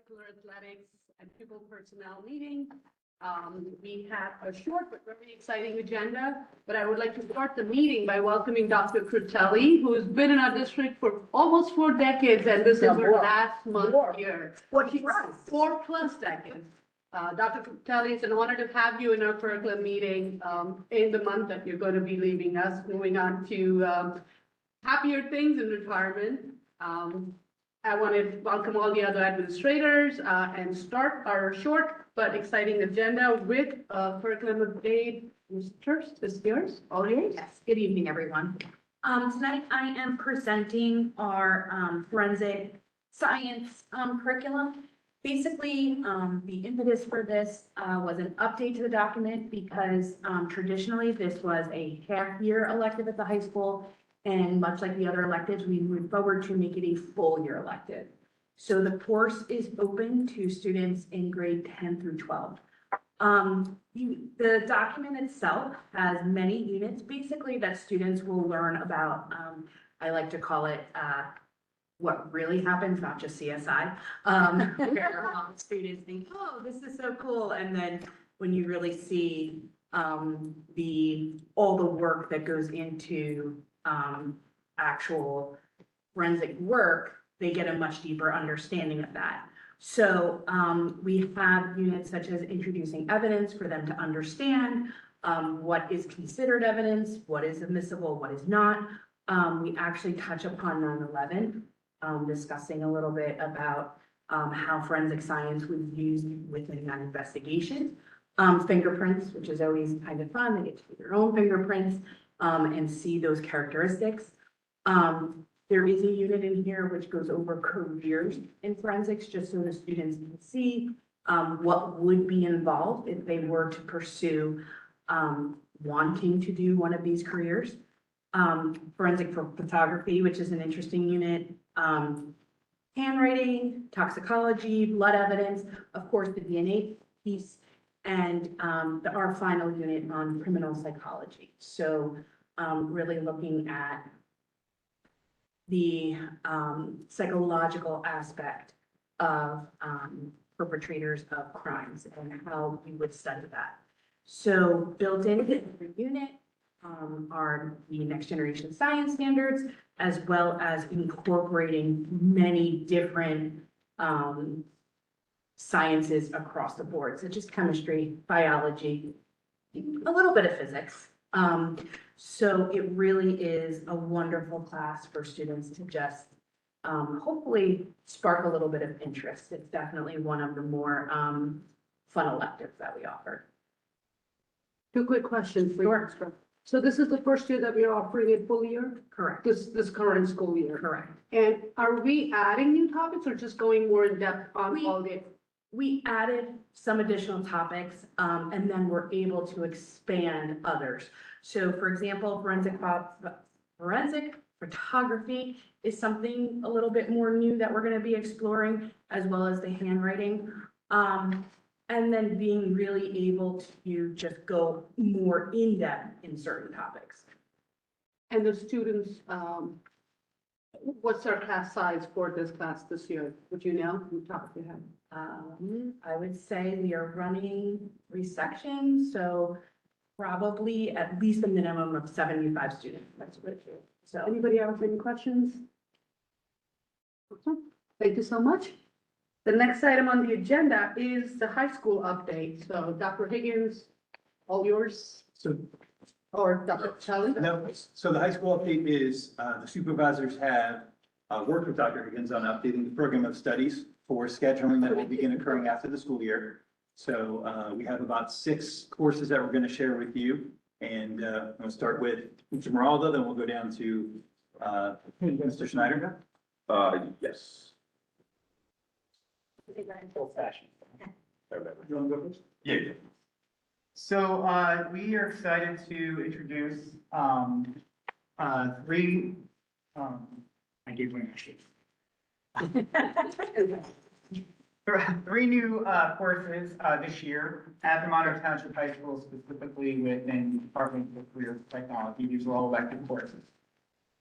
extracurricular athletics and pupil personnel meeting. We have a short but very exciting agenda, but I would like to start the meeting by welcoming Dr. Crutelli, who has been in our district for almost 4 decades, and this is her last month here. 4+ decades. Dr. Crutelli, it's an honor to have you in our curriculum meeting in the month that you're going to be leaving us, moving on to happier things in retirement. I want to welcome all the other administrators and start our short but exciting agenda with curriculum update. Ms. Hurst, this is yours, all yours. Yes, good evening, everyone. Tonight I am presenting our forensic science curriculum. Basically, the impetus for this was an update to the document because traditionally this was a half-year elective at the high school. And much like the other electives, we moved forward to make it a full year elective. So the course is open to students in grade 10 through 12. The document itself has many units, basically, that students will learn about. I like to call it what really happens, not just CSI. Where students think, oh, this is so cool. And then when you really see all the work that goes into actual forensic work, they get a much deeper understanding of that. So we have units such as introducing evidence for them to understand what is considered evidence, what is admissible, what is not. We actually touch upon 9/11, discussing a little bit about how forensic science was used within that investigation. Fingerprints, which is always kind of fun. They get to do their own fingerprints and see those characteristics. There is a unit in here which goes over careers in forensics, just so the students can see what would be involved if they were to pursue wanting to do one of these careers. Forensic photography, which is an interesting unit. Handwriting, toxicology, blood evidence, of course, the DNA piece, and our final unit on criminal psychology. So really looking at the psychological aspect of perpetrators of crimes and how we would study that. So built into every unit are the next generation science standards, as well as incorporating many different sciences across the board, such as chemistry, biology, a little bit of physics. So it really is a wonderful class for students to just hopefully spark a little bit of interest. It's definitely one of the more fun electives that we offer. 2 quick questions for you. So this is the first year that we are offering it full year? Correct. This current school year? Correct. And are we adding new topics or just going more in depth on all the? We added some additional topics and then we're able to expand others. So for example, forensic photography is something a little bit more new that we're going to be exploring, as well as the handwriting. And then being really able to just go more in depth in certain topics. And the students, what's our class size for this class this year? Would you know? Top of your head. I would say we are running 3 sections, so probably at least a minimum of 75 students. That's what it is. So Anybody have any questions? Awesome. Thank you so much. The next item on the agenda is the high school update. So Dr. Higgins, all yours, So, or Dr. Kelly? no, so the high school update is, the supervisors have worked with Dr. Higgins on updating the program of studies for scheduling that will begin occurring after the school year. So we have about 6 courses that we're going to share with you. And I'm going to start with Mr. Moraldo, then we'll go down to Mr. Schneider. Yes. Old fashioned. You want to go first? Yeah. So we are excited to introduce 3, I gave one actually. 3 new courses this year at the Monroe Township High School, specifically within the Department of Career Technology. These are all elective courses.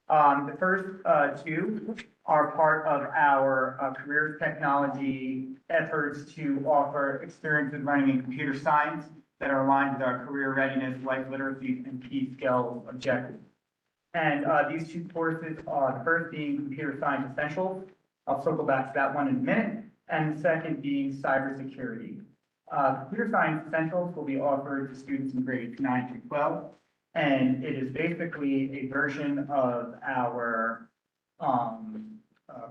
The first two are part of our career technology efforts to offer experience in learning in computer science that are aligned with our career readiness, life literacy, and key skills objectives. And these two courses are the first being Computer Science Essentials. I'll circle back to that one in a minute. And the second being Cybersecurity. Computer Science Essentials will be offered to students in grades 9 through 12. And it is basically a version of our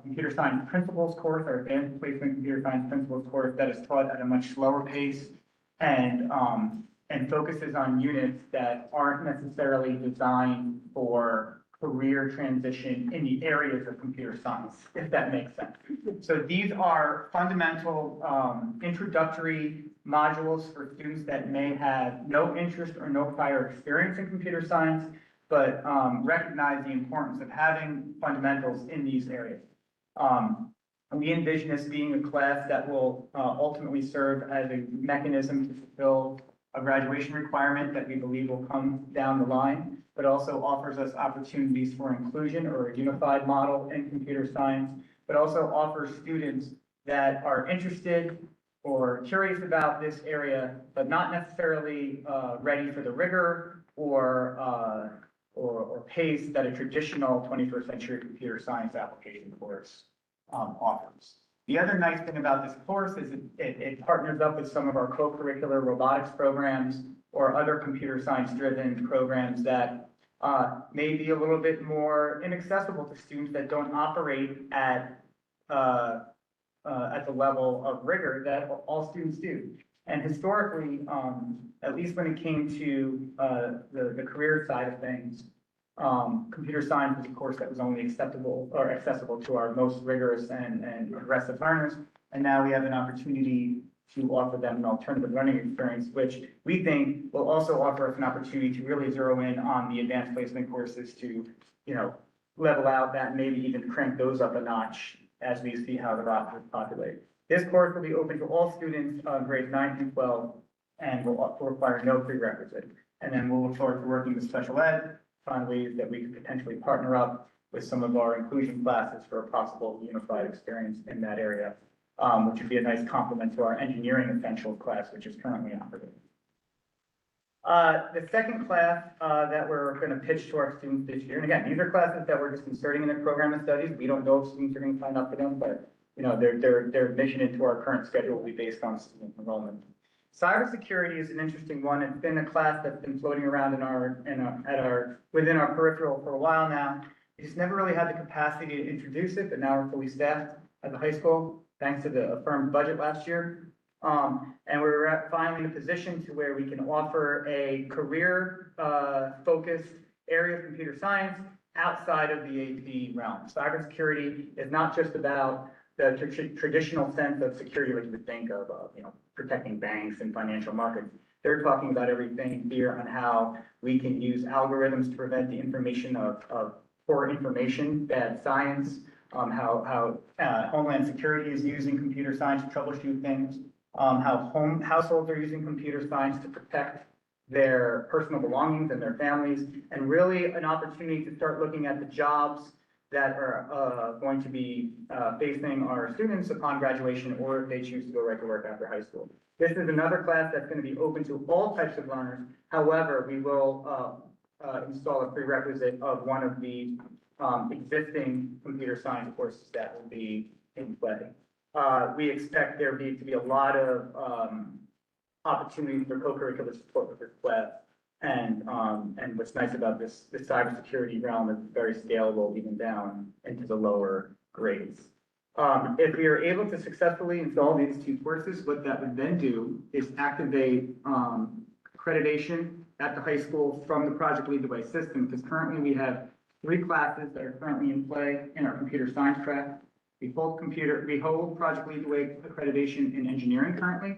Computer Science Principles course, our Advanced Placement Computer Science Principles course that is taught at a much slower pace and focuses on units that aren't necessarily designed for career transition in the areas of computer science, if that makes sense. So these are fundamental introductory modules for students that may have no interest or no prior experience in computer science, but recognize the importance of having fundamentals in these areas. We envision this being a class that will ultimately serve as a mechanism to fulfill a graduation requirement that we believe will come down the line, but also offers us opportunities for inclusion or a unified model in computer science, but also offers students that are interested or curious about this area, but not necessarily ready for the rigor or pace that a traditional 21st century computer science application course offers. The other nice thing about this course is it partners up with some of our co-curricular robotics programs or other computer science driven programs that may be a little bit more inaccessible to students that don't operate at the level of rigor that all students do. And historically, at least when it came to the career side of things, computer science was a course that was only accessible to our most rigorous and aggressive learners. And now we have an opportunity to offer them an alternative learning experience, which we think will also offer us an opportunity to really zero in on the advanced placement courses to, level out that, maybe even crank those up a notch as we see how the rosters populate. This course will be open to all students grades 9 through 12 and will require no prerequisite. And then we'll look forward to working with special ed, find ways that we could potentially partner up with some of our inclusion classes for a possible unified experience in that area, which would be a nice complement to our engineering essentials class, which is currently operating. The second class that we're going to pitch to our students this year, and again, these are classes that we're just inserting in the program of studies. We don't know if students are going to sign up for them, but their admission into our current schedule will be based on student enrollment. Cybersecurity is an interesting one. It's been a class that's been floating around within our peripheral for a while now. We just never really had the capacity to introduce it, but now we're fully staffed at the high school, thanks to the affirmed budget last year. And we're finally in a position to where we can offer a career focused area of computer science outside of the AP realm. Cybersecurity is not just about the traditional sense of security like you would think of, protecting banks and financial markets. They're talking about everything here on how we can use algorithms to prevent the information of poor information, bad science, how Homeland Security is using computer science to troubleshoot things, how households are using computer science to protect their personal belongings and their families, and really an opportunity to start looking at the jobs that are going to be facing our students upon graduation, or if they choose to go right to work after high school. This is another class that's going to be open to all types of learners. However, we will install a prerequisite of one of the existing computer science courses that will be in play. We expect there to be a lot of opportunities for co-curricular support with this class. And what's nice about this cybersecurity realm is very scalable even down into the lower grades. If we are able to successfully install these two courses, what that would then do is activate accreditation at the high school from the Project Lead the Way system, because currently we have 3 classes that are currently in play in our computer science track. We hold Project Lead the Way accreditation in engineering currently.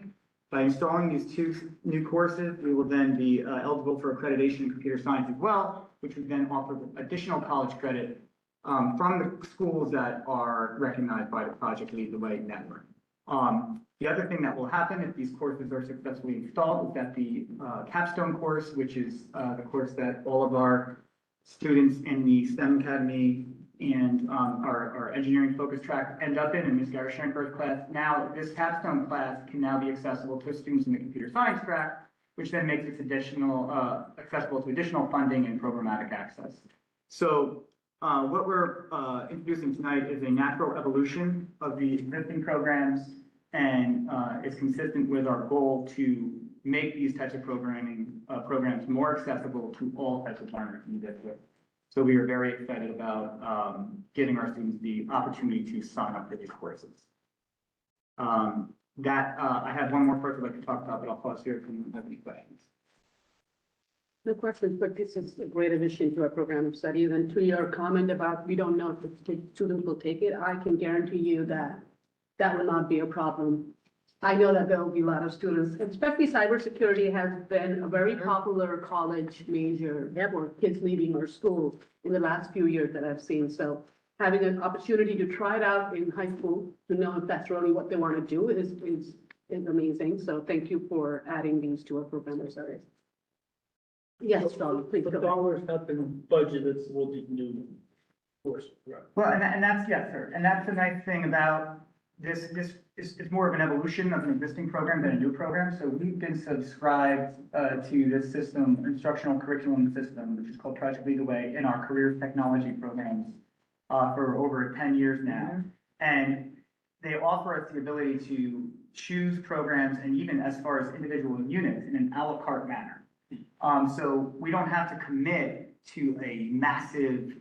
By installing these 2 new courses, we will then be eligible for accreditation in computer science as well, which would then offer additional college credit from the schools that are recognized by the Project Lead the Way network. The other thing that will happen if these courses are successfully installed is that the capstone course, which is the course that all of our students in the STEM Academy and our engineering focus track end up in Ms. Garashenko's class. Now, this capstone class can now be accessible to students in the computer science track, which then makes it accessible to additional funding and programmatic access. So what we're introducing tonight is a natural evolution of the existing programs, and it's consistent with our goal to make these types of programs more accessible to all types of learners in the district. So we are very excited about giving our students the opportunity to sign up for these courses. I have one more part I'd like to talk about, but I'll pause here if you have any questions. No questions, but this is a great addition to our program of studies. And to your comment about we don't know if the students will take it, I can guarantee you that that will not be a problem. I know that there will be a lot of students, especially cybersecurity has been a very popular college major for kids leaving our school in the last few years that I've seen. So having an opportunity to try it out in high school, to know if that's really what they want to do is amazing. So thank you for adding these to our program of studies. Yes, Don, please The go ahead. dollars have been budgeted for the new course, right? Well, and that's, yes, sir. And that's the nice thing about this it's more of an evolution of an existing program than a new program. So we've been subscribed to this system, instructional curriculum system, which is called Project Lead the Way, in our career technology programs for over 10 years now. And they offer us the ability to choose programs and even as far as individual units in an a la carte manner. So we don't have to commit to a massive,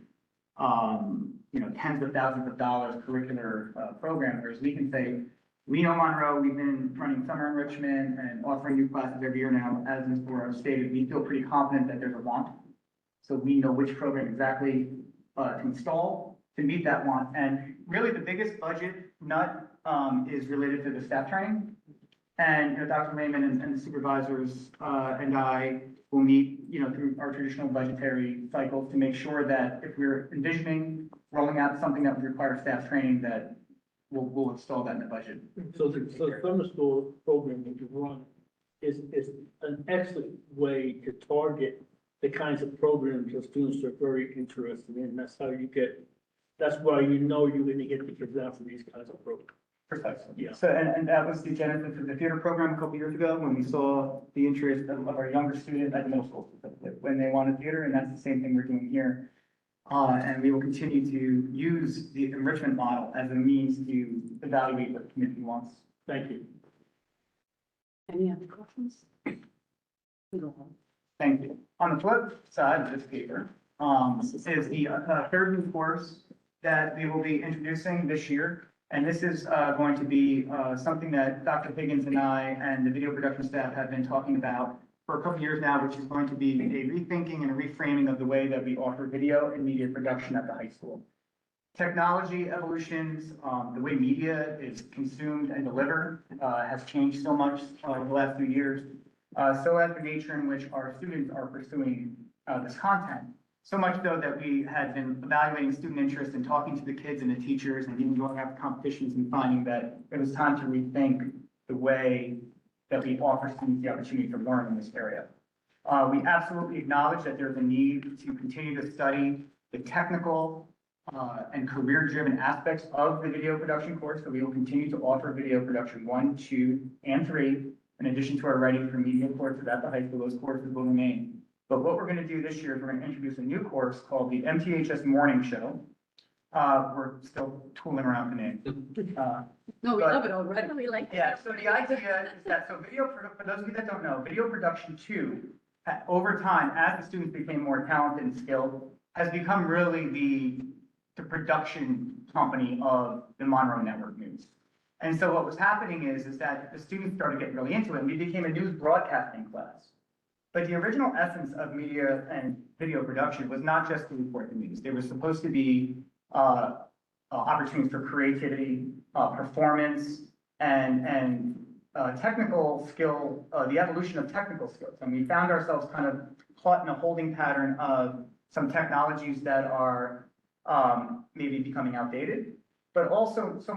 tens of thousands of dollars curricular program, whereas we can say, we know Monroe, we've been running summer enrichment and offering new classes every year now, as Ms. Bora stated, we feel pretty confident that there's a want. So we know which program exactly to install to meet that want. And really the biggest budget nut is related to the staff training. And Dr. Lehman and the supervisors and I will meet, through our traditional budgetary cycles to make sure that if we're envisioning rolling out something that would require staff training, that we'll install that in the budget. So the summer school program that you run is an excellent way to target the kinds of programs that students are very interested in. That's why you're going to get the kids out for these kinds of programs. Precisely. Yeah. So, and that was the genesis of the theater program a couple years ago, when we saw the interest of our younger students at the middle school, when they wanted theater, and that's the same thing we're doing here. And we will continue to use the enrichment model as a means to evaluate what the community wants. Thank you. Any other questions? Go ahead. Thank you. On the flip side of this paper, is the third new course that we will be introducing this year. And this is going to be something that Dr. Higgins and I and the video production staff have been talking about for a couple years now, which is going to be a rethinking and a reframing of the way that we offer video and media production at the high school. Technology evolutions, the way media is consumed and delivered has changed so much over the last few years. So has the nature in which our students are pursuing this content. So much so that we had been evaluating student interest and talking to the kids and the teachers and even going out to competitions and finding that it was time to rethink the way that we offer students the opportunity to learn in this area. We absolutely acknowledge that there's a need to continue to study the technical and career-driven aspects of the video production course. So we will continue to offer video production 1, 2, and 3, in addition to our writing for media courses at the high school. Those courses will remain. But what we're going to do this year is we're going to introduce a new course called the MTHS Morning Show. We're still tooling around the name. No, we But- love it already. We like. Yeah, so the idea is that, for those of you that don't know, video production 2, over time, as the students became more talented and skilled, has become really the production company of the Monroe Network News. And so what was happening is that the students started getting really into it, and we became a news broadcasting class. But the original essence of media and video production was not just to report the news. There was supposed to be opportunities for creativity, performance, and technical skill, the evolution of technical skills. And we found ourselves kind of caught in a holding pattern of some technologies that are maybe becoming outdated, but also as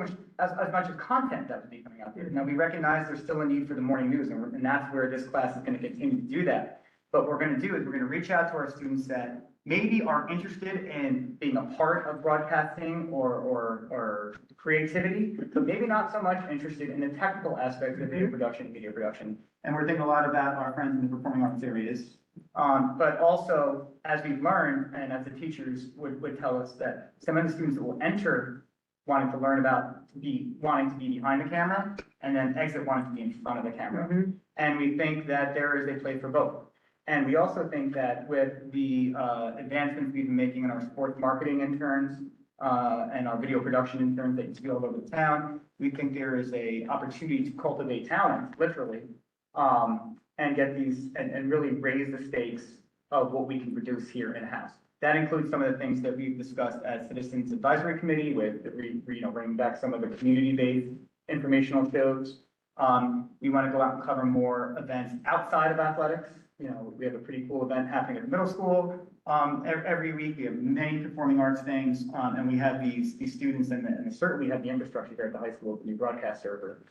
much as content that was becoming outdated. Now, we recognize there's still a need for the morning news, and that's where this class is going to continue to do that. But what we're going to do is we're going to reach out to our students that maybe are interested in being a part of broadcasting or creativity, but maybe not so much interested in the technical aspects of video production and media production. And we're thinking a lot about our friends in the performing arts areas. But also, as we've learned, and as the teachers would tell us, that some of the students that will enter wanting to learn about wanting to be behind the camera, and then exit wanting to be in front of the camera. And we think that there is a place for both. And we also think that with the advancements we've been making in our sports marketing interns and our video production interns that you see all over the town, we think there is a opportunity to cultivate talent, literally, and get these and really raise the stakes of what we can produce here in-house. That includes some of the things that we've discussed as Citizens Advisory Committee with, bringing back some of the community-based informational shows. We want to go out and cover more events outside of athletics. We have a pretty cool event happening at the middle school every week. We have many performing arts things, and we have these students, and certainly have the infrastructure here at the high school, the new broadcast server,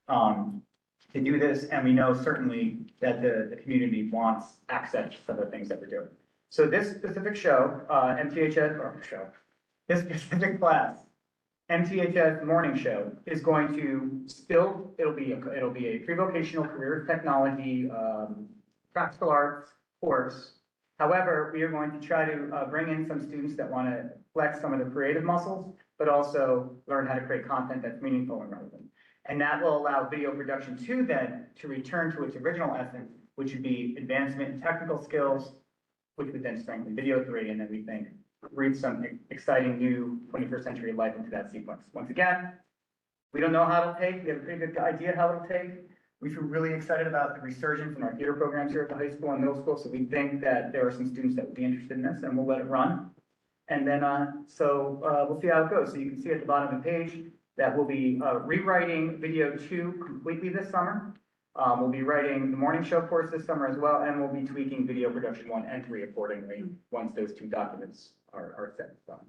to do this. And we know certainly that the community wants access to some of the things that we're doing. So this specific show, this specific class, MTHS morning show, is going to it'll be a pre-vocational career technology, practical arts course. However, we are going to try to bring in some students that want to flex some of the creative muscles, but also learn how to create content that's meaningful and relevant. And that will allow video production to return to its original essence, which would be advancement in technical skills, which would then strengthen video 3, and then we think breathe some exciting new 21st century life into that sequence. Once again, we don't know how it'll take. We have a pretty good idea how it'll take. We feel really excited about the resurgence in our theater programs here at the high school and middle school. So we think that there are some students that would be interested in this, and we'll let it run. And then, we'll see how it goes. So you can see at the bottom of the page that we'll be rewriting video 2 completely this summer. We'll be writing the morning show course this summer as well, and we'll be tweaking video production 1 and 3 accordingly once those 2 documents are set in stone.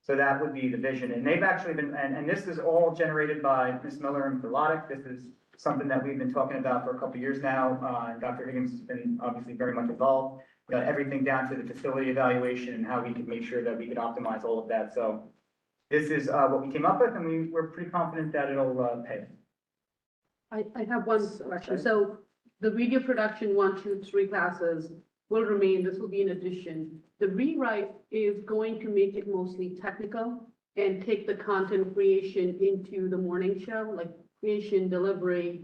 So that would be the vision. And they've actually been, and this is all generated by Ms. Miller and Verlotic. This is something that we've been talking about for a couple of years now. And Dr. Higgins has been obviously very much involved. Got everything down to the facility evaluation and how we can make sure that we can optimize all of that. So this is what we came up with, and we're pretty confident that it'll pay. I have one question. So the video production 1, 2, 3 classes will remain. This will be an addition. The rewrite is going to make it mostly technical and take the content creation into the morning show, like creation, delivery.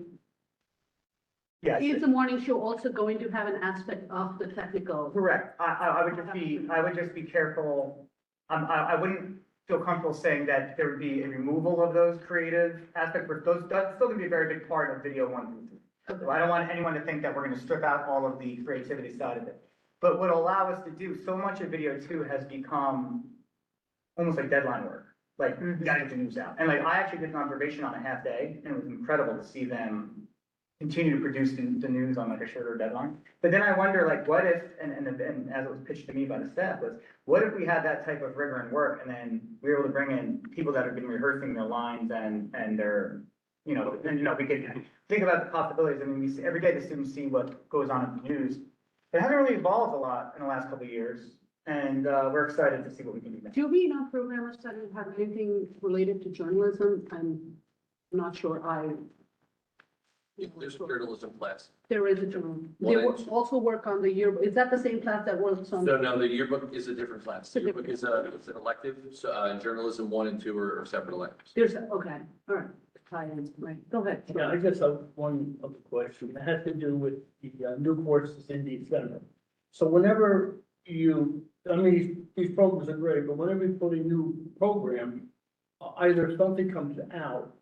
Yes. Is the morning show also going to have an aspect of the technical? Correct. I would just be careful. I wouldn't feel comfortable saying that there would be a removal of those creative aspects, but that's still gonna be a very big part of video 1 through 3. So I don't want anyone to think that we're gonna strip out all of the creativity side of it. But what will allow us to do, so much of video 2 has become almost like deadline work. Like, we gotta get the news out. And like, I actually did an observation on a half day, and it was incredible to see them continue to produce the news on like a shorter deadline. But then I wonder, like, what if, and as it was pitched to me by the staff, was what if we had that type of rigor and work, and then we were able to bring in people that have been rehearsing their lines and their, we could think about the possibilities. I mean, we see every day the students see what goes on in the news. It hasn't really evolved a lot in the last couple of years, and we're excited to see what we can do next. Do we know programmers that have anything related to journalism? I'm not sure. There's a journalism class. There is a journal. They also work on the yearbook. Is that the same class that works on? No, the yearbook is a different class. The yearbook is it's an elective, so journalism 1 and 2 are separate electives. Okay, all right. Tie-ins, right. Go ahead. Yeah, I guess I have one other question. It has to do with the new courses in the center. So whenever these programs are great, but whenever you put a new program, either something comes out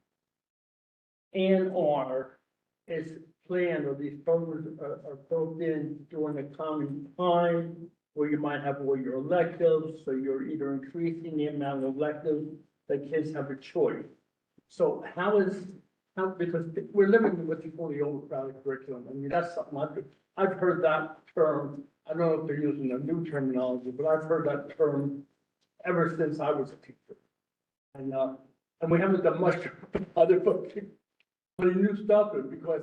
and/or it's planned, or these programs are built in during a common time where you might have all your electives, so you're either increasing the amount of electives that kids have a choice. So because we're living with what you call the overcrowded curriculum. I mean, that's something I've heard that term. I don't know if they're using a new terminology, but I've heard that term ever since I was a teacher. And we haven't done much other putting new stuff in because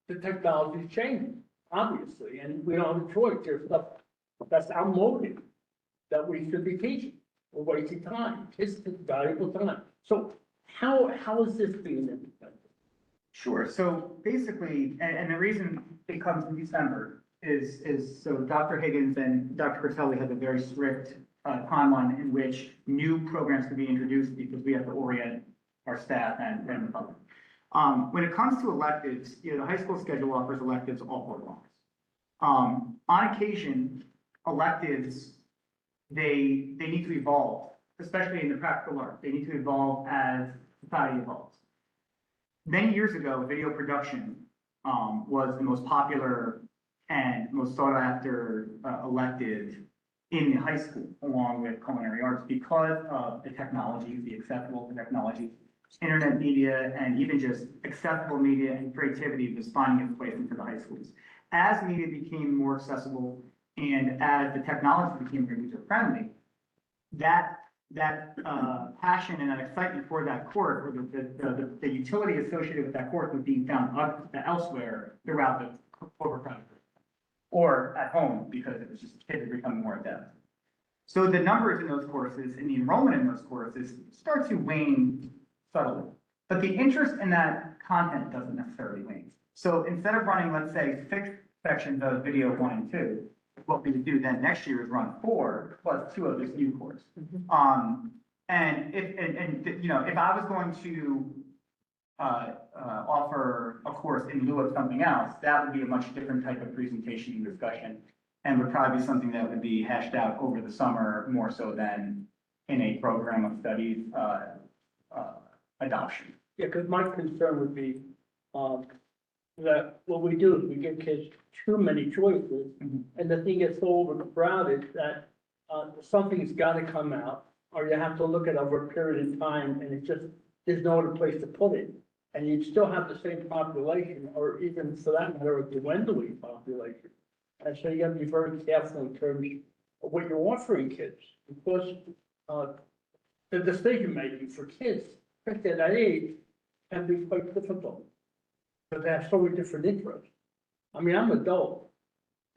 the technology's changing, obviously, and we don't have a choice. There's stuff that's outmoded. that we should be teaching. We're wasting time, it's valuable time. So how is this being implemented? Sure, so basically, and the reason it comes in December is so Dr. Higgins and Dr. Critelli have a very strict timeline in which new programs can be introduced because we have to orient our staff and the public. When it comes to electives, you know, the high school schedule offers electives all 4 months. On occasion, electives, they need to evolve, especially in the practical arts. They need to evolve as society evolves. Many years ago, video production was the most popular and most sought after elective in high school, along with culinary arts, because of the technology, the acceptable technology, internet media, and even just accessible media and creativity was finding its way into the high schools. As media became more accessible and as the technology became more user-friendly, that passion and that excitement for that course, or the utility associated with that course was being found elsewhere throughout the overcrowded or at home because it was just kids were becoming more adept. So the numbers in those courses and the enrollment in those courses start to wane subtly, but the interest in that content doesn't necessarily wane. So instead of running, let's say, 6 sections of video 1 and 2, what we would do then next year is run 4 plus 2 of this new course. And if you know, if I was going to offer a course in lieu of something else, that would be a much different type of presentation and discussion, and would probably be something that would be hashed out over the summer more so than in a program of studies adoption. Yeah, because my concern would be, that what we do is we give kids too many choices, and the thing gets so overcrowded that, something's gotta come out, or you have to look at over a period of time, and it just, there's no other place to put it. And you'd still have the same population, or even for that matter, a dwindling population. And so you gotta be very careful in terms of what you're offering kids, because, the decision-making for kids, especially at that age, can be quite difficult. But they have so many different interests. I mean, I'm an adult,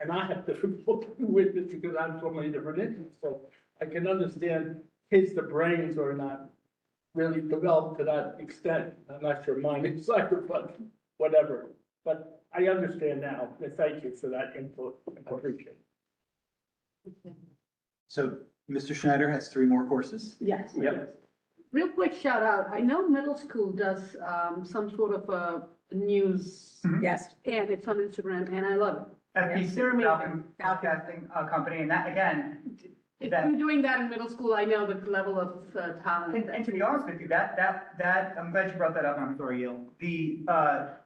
and I have difficulty with it because I have so many different interests, so I can understand kids, the brains are not really developed to that extent. I'm not sure mine is either, but whatever. But I understand now, and thank you for that input, I appreciate it. So Mr. Schneider has 3 more courses. Yes. Yep. Real quick shout out, I know middle school does some sort of a news. Yes. And it's on Instagram, and I love it. FBC, They're amazing. Falcon Broadcasting Company, and that, again, If that, you're doing that in middle school, I know the level of talent. and to be honest with you, that, I'm glad you brought that up, and I'm sorry, Yale.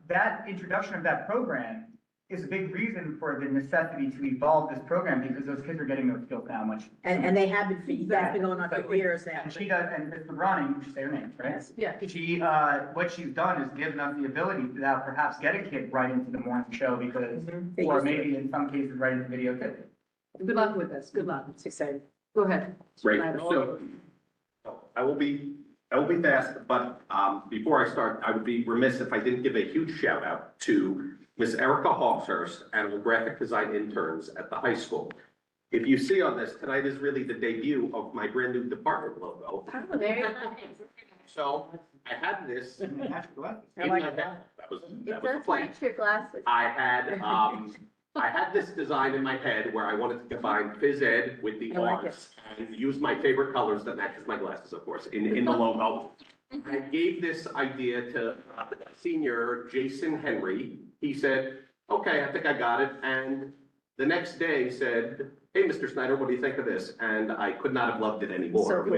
That introduction of that program is a big reason for the necessity to evolve this program, because those kids are getting those skills now much. And they have been, that's been going on for years now. And she does, and Ms. Lebrani, you should say her name, right? Yes. Yeah. She, what she's done is given us the ability to now perhaps get a kid right into the morning show because, They or used to. maybe in some cases right into video too. Good luck with this, good luck. It's exciting. Go ahead. Great, so I will be fast, but before I start, I would be remiss if I didn't give a huge shout out to Miss Erica Hawkshurst and the graphic design interns at the high school. If you see on this, tonight is really the debut of my brand new department logo. Oh, there you go. So I had this in I my like head. it. That was It the does plan. match your glasses. I had this design in my head where I wanted to combine phys ed with the I like arts and use my favorite colors that matches my glasses, of course, in the logo. I gave this idea to senior Jason Henry. He said, okay, I think I got it. And the next day said, hey, Mr. Snyder, what do you think of this? And I could not have loved it So anymore, cool.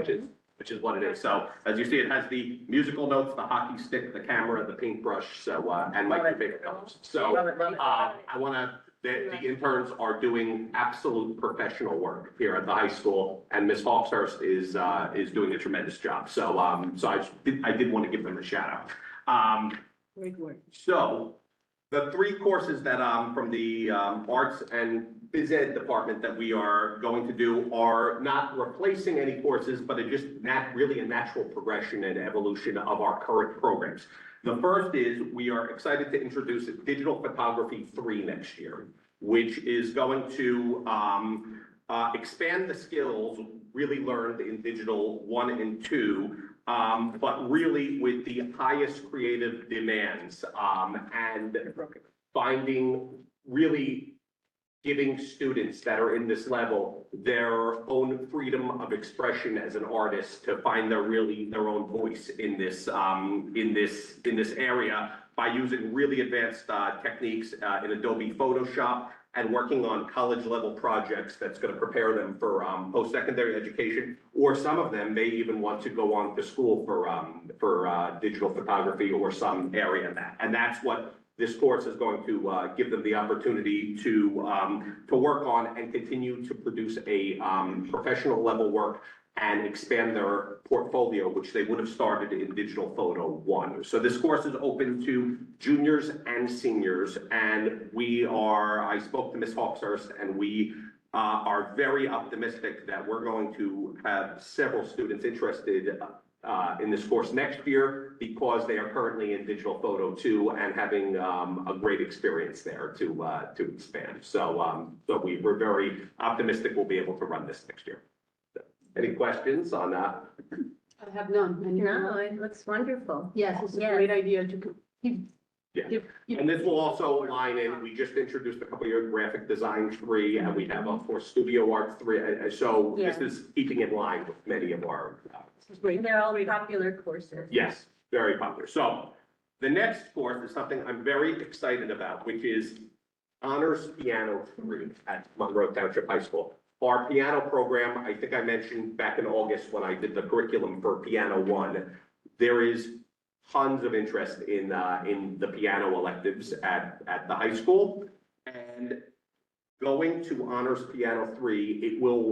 which is what it is. So as you see, it has the musical notes, the hockey stick, the camera, the paintbrush, so, and my Love it. favorite colors. So, Love it, love it. I want to, the interns are doing absolute professional work here at the high school, and Ms. Hawkshurst is doing a tremendous job. So, I did want to give them a shout out. Great work. So, the 3 courses that, from the, arts and phys ed department that we are going to do are not replacing any courses, but it's just really a natural progression and evolution of our current programs. The first is we are excited to introduce Digital Photography 3 next year, which is going to expand the skills really learned in digital 1 and 2, but really with the highest creative demands, and finding really giving students that are in this level their own freedom of expression as an artist to find their own voice in this area by using really advanced techniques in Adobe Photoshop and working on college level projects that's going to prepare them for post-secondary education, or some of them may even want to go on to school for digital photography or some area of that. And that's what this course is going to give them the opportunity to work on and continue to produce a professional level work and expand their portfolio, which they would have started in Digital Photo 1. So this course is open to juniors and seniors, and I spoke to Ms. Hawkshurst, and we are very optimistic that we're going to have several students interested in this course next year because they are currently in Digital Photo 2 and having a great experience there to expand. So we're very optimistic we'll be able to run this next year. Any questions on that? I have none. No, it looks wonderful. Yes, it's a Yes. great idea to keep. Yeah. give- And this will also line in, we just introduced a couple of years graphic design 3, and we have, of course, studio art 3. So this Yeah. is keeping in line with many of our, This is great. They're all popular courses. yes, very popular. So the next course is something I'm very excited about, which is Honors Piano 3 at Monroe Township High School. Our piano program, I think I mentioned back in August when I did the curriculum for Piano 1, there is tons of interest in the piano electives at the high school. And going to Honors Piano 3, it will,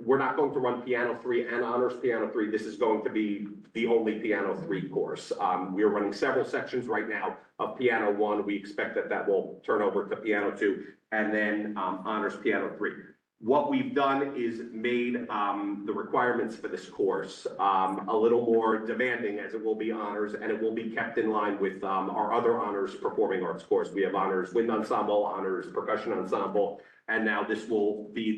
we're not going to run Piano 3 and Honors Piano 3. This is going to be the only Piano 3 course. We are running several sections right now of Piano 1. We expect that will turn over to Piano 2 and then Honors Piano 3. What we've done is made the requirements for this course a little more demanding, as it will be honors, and it will be kept in line with our other honors performing arts course. We have honors wind ensemble, honors percussion ensemble, and now this will be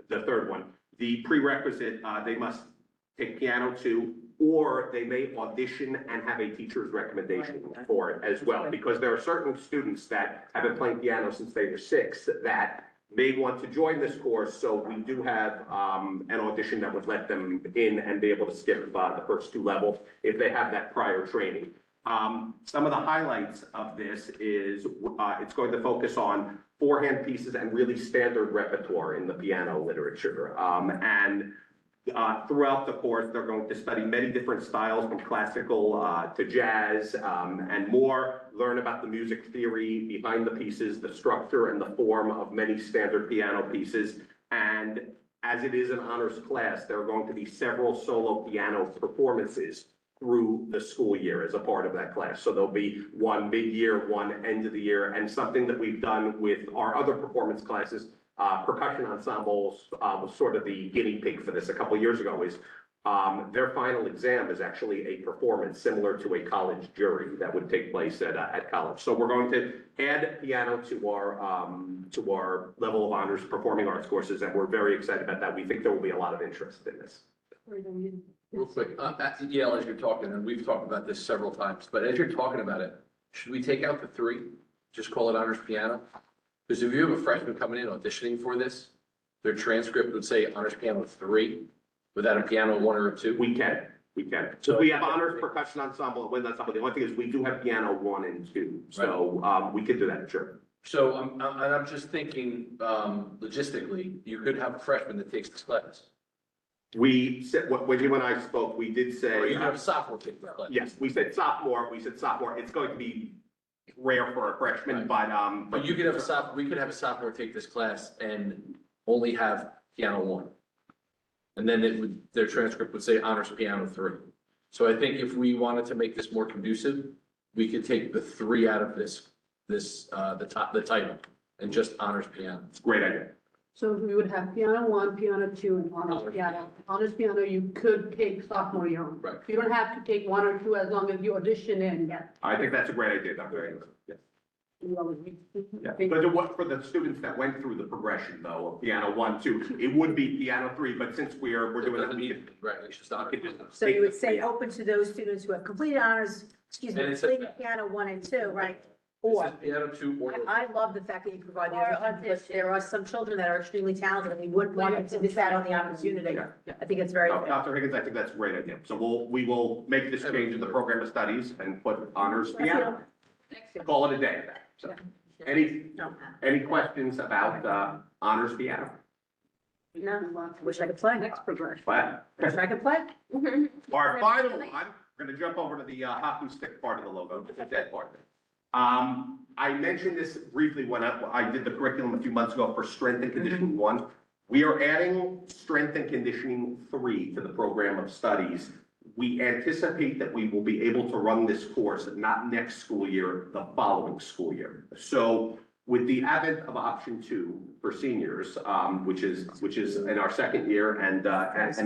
the third one. The prerequisite, they must take piano 2, or they may audition and have a teacher's recommendation for it as well, because there are certain students that have been playing piano since they were 6 that may want to join this course, so we do have an audition that would let them in and be able to skip the first 2 levels if they have that prior training. Some of the highlights of this is it's going to focus on 4-hand pieces and really standard repertoire in the piano literature. Throughout the course, they're going to study many different styles from classical to jazz and more, learn about the music theory behind the pieces, the structure and the form of many standard piano pieces. And as it is an honors class, there are going to be several solo piano performances through the school year as a part of that class. So there'll be one mid-year, one end of the year, and something that we've done with our other performance classes. Percussion ensembles was sort of the guinea pig for this a couple of years ago. Is their final exam is actually a performance similar to a college jury that would take place at college. So we're going to add piano to our level of honors performing arts courses, and we're very excited about that. We think there will be a lot of interest in this. Real quick, Yale, as you're talking, and we've talked about this several times, but as you're talking about it, should we take out the 3? Just call it honors piano? Because if you have a freshman coming in auditioning for this, their transcript would say honors piano 3 without a piano 1 or a 2. We can. So we have honors percussion ensemble and wind ensemble. The only thing is we do have piano 1 and 2. So we could do that, sure. So I'm just thinking logistically, you could have a freshman that takes this class. We said, when you and I spoke, we did say. Or you have a sophomore take this class. Yes, we said sophomore. It's going to be rare for a freshman, Right. but you could have we could have a sophomore take this class and only have piano 1. And then their transcript would say honors piano 3. So I think if we wanted to make this more conducive, we could take the 3 out of the title and just honors piano. great idea. So we would have piano 1, piano 2, and honors piano. Honors piano, you could take sophomore year on. Right. You don't have to take 1 or 2 as long as you audition in. Yeah. I think that's a great idea, Dr. Engler. Yes. Yeah, but for the students that went through the progression though, of piano 1, 2, it would be piano 3, but since we're It doing doesn't that. need, right, it's just not. So you would say open to those students who have completed honors, excuse me, And it says completed piano 1 and 2, right? It Or, says piano 2 or. I love the fact that you provide the Or other, because audition. there are some children that are extremely talented and we wouldn't want them to miss out on the opportunity. Yeah. I think it's very No, fair. Dr. Higgins, I think that's a great idea. So we will make this change in the program of studies and put honors piano. Call it a day. So, any questions about, honors piano? No, wish I could play. Next progression. But Wish I could play. our final one, we're gonna jump over to the, hockey stick part of the logo, the dead part of it. I mentioned this briefly when I did the curriculum a few months ago for strength and conditioning 1. We are adding strength and conditioning 3 to the program of studies. We anticipate that we will be able to run this course, not next school year, the following school year. So with the advent of option 2 for seniors, which is in our second year and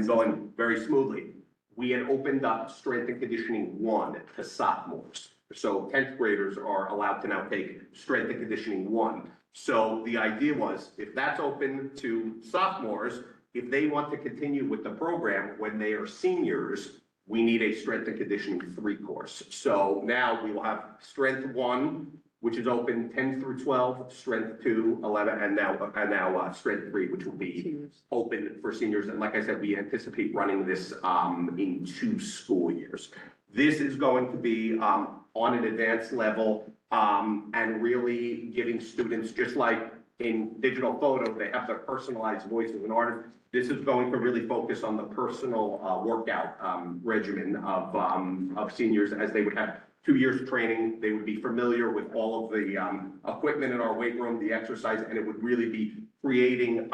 going very smoothly, we had opened up strength and conditioning 1 to sophomores. So 10th graders are allowed to now take strength and conditioning 1. So the idea was, if that's open to sophomores, if they want to continue with the program when they are seniors, we need a strength and conditioning 3 course. So now we will have strength 1, which is open 10 through 12, strength 2, 11, and now strength 3, which will be open for seniors. And like I said, we anticipate running this in 2 school years. This is going to be on an advanced level and really giving students, just like in digital photo, they have their personalized voice of an artist. This is going to really focus on the personal workout regimen of seniors, as they would have 2 years of training. They would be familiar with all of the equipment in our weight room, the exercise, and it would really be creating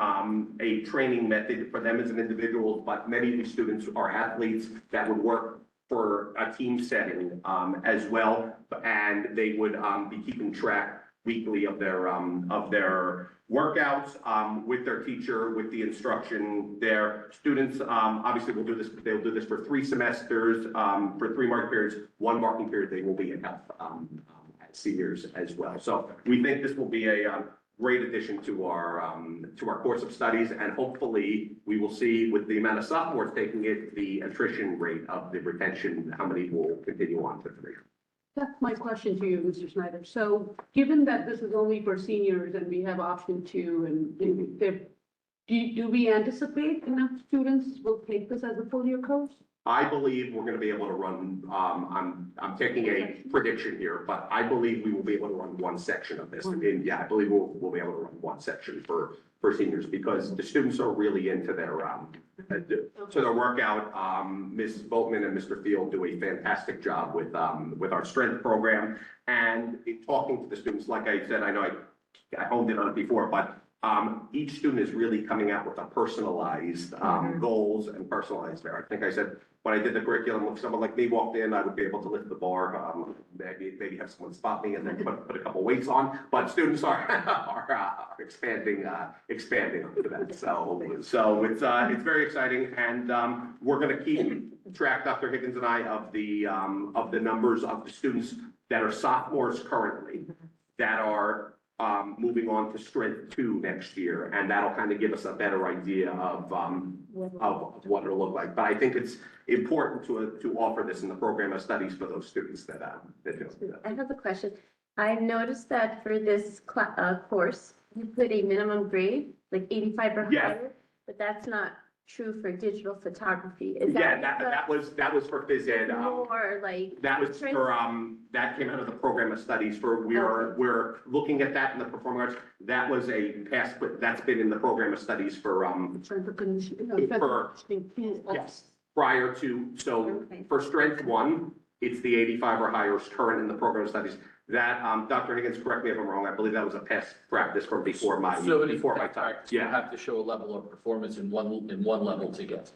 a training method for them as an individual. But many of these students are athletes that would work for a team setting as well, and they would be keeping track weekly of their workouts with their teacher, with the instruction. Their students obviously will do this. They'll do this for 3 semesters, for 3 marking periods. 1 marking period they will be in health as seniors as well. So we think this will be a great addition to our course of studies, and hopefully we will see, with the amount of sophomores taking it, the attrition rate of the retention, how many will continue on to 3. That's my question to you, Mr. Snyder. So given that this is only for seniors and we have option 2, and do we anticipate enough students will take this as a full year course? I believe we're gonna be able to run, I'm taking a prediction here, but I believe we will be able to run 1 section of this. And yeah, I believe we'll be able to run 1 section for seniors, because the students are really into their, to their workout. Ms. Boatman and Mr. Field do a fantastic job with our strength program. And in talking to the students, like I said, I know I honed in on it before, but each student is really coming out with a personalized goals and personalized there. I think I said, when I did the curriculum, if someone like me walked in, I would be able to lift the bar, maybe have someone spot me and then put a couple weights on. But students are expanding onto that. So it's very exciting, and we're going to keep track, Dr. Higgins and I, of the numbers of the students that are sophomores currently that are moving on to strength 2 next year, and that'll kind of give us a better idea of what it'll look like. But I think it's important to offer this in the program of studies for those students that do. I have a question. I've noticed that for this course, you put a minimum grade, like 85 or Yeah. higher, but that's not true for digital photography. Is Yeah, that that was for phys ed. more like? That was for, that came out of the program of studies for, we're looking at that in the performing arts. That was a past, but that's been in the program of studies for, yes, prior to, so Okay. for strength 1, it's the 85 or higher is current in the program of studies. That, Dr. Higgins, correct me if I'm wrong, I believe that was a past practice from before my time. You have to show a level of performance in one level to get.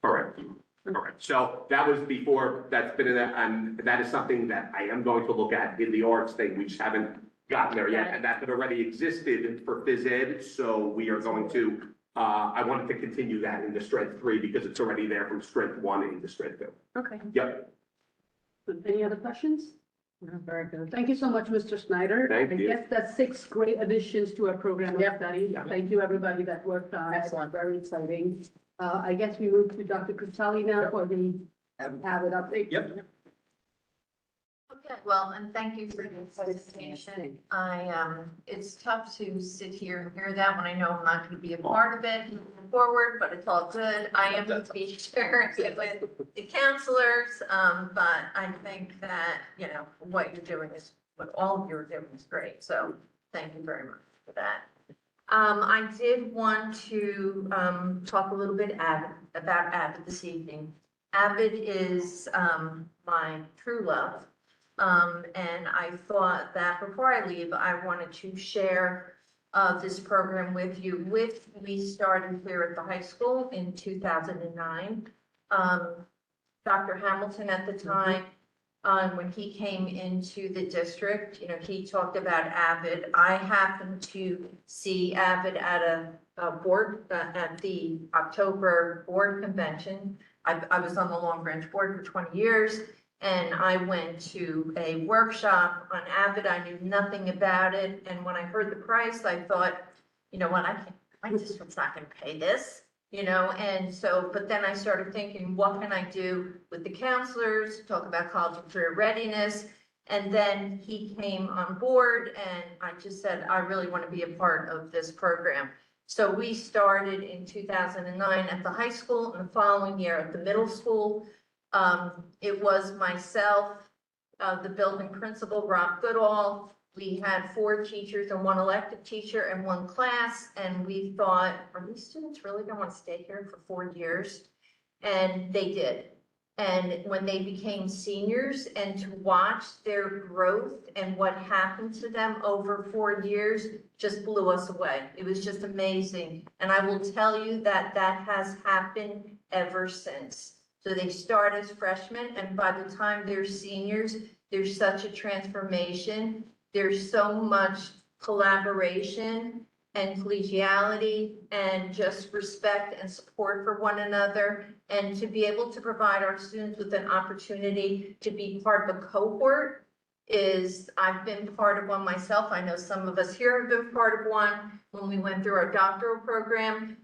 Correct. Correct. So that was before, that's been in that, and that is something that I am going to look at in the arts thing. We just haven't gotten there yet, and that had already existed for phys ed. So we are going to, I wanted to continue that into strength 3 because it's already there from strength 1 into strength 2. Okay. Yep. Any other questions? Very good. Thank you so much, Mr. Snyder. Thank I you. guess that's 6 great additions to our program of Yep. study. Thank you, everybody that worked on it. Excellent. Very exciting. I guess we move to Dr. Crisali now for the Avid update. Yep. Okay, well, and thank you for the presentation. It's tough to sit here and hear that when I know I'm not going to be a part of it moving forward, but it's all good. I am going to be sharing it with the counselors, but I think that, you know, what you're doing is, what all of you are doing is great. So thank you very much for that. I did want to, talk a little bit about Avid this evening. Avid is, my true love. And I thought that before I leave, I wanted to share this program with you. We started here at the high school in 2009. Dr. Hamilton at the time, when he came into the district, you know, he talked about Avid. I happened to see Avid at a board, at the October board convention. I was on the Long Branch board for 20 years. And I went to a workshop on Avid. I knew nothing about it. And when I heard the price, I thought, you know what, my district's not gonna pay this, you know? And so, but then I started thinking, what can I do with the counselors, talk about college and career readiness? And then he came on board and I just said, I really want to be a part of this program. So we started in 2009 at the high school and the following year at the middle school. It was myself, the building principal, Rob Goodall. We had 4 teachers and 1 elected teacher and 1 class. And we thought, are these students really going to want to stay here for 4 years? And they did. And when they became seniors and to watch their growth and what happened to them over 4 years just blew us away. It was just amazing. And I will tell you that that has happened ever since. So they start as freshmen, and by the time they're seniors, there's such a transformation. There's so much collaboration and collegiality and just respect and support for one another. And to be able to provide our students with an opportunity to be part of a cohort is, I've been part of one myself. I know some of us here have been part of one when we went through our doctoral program.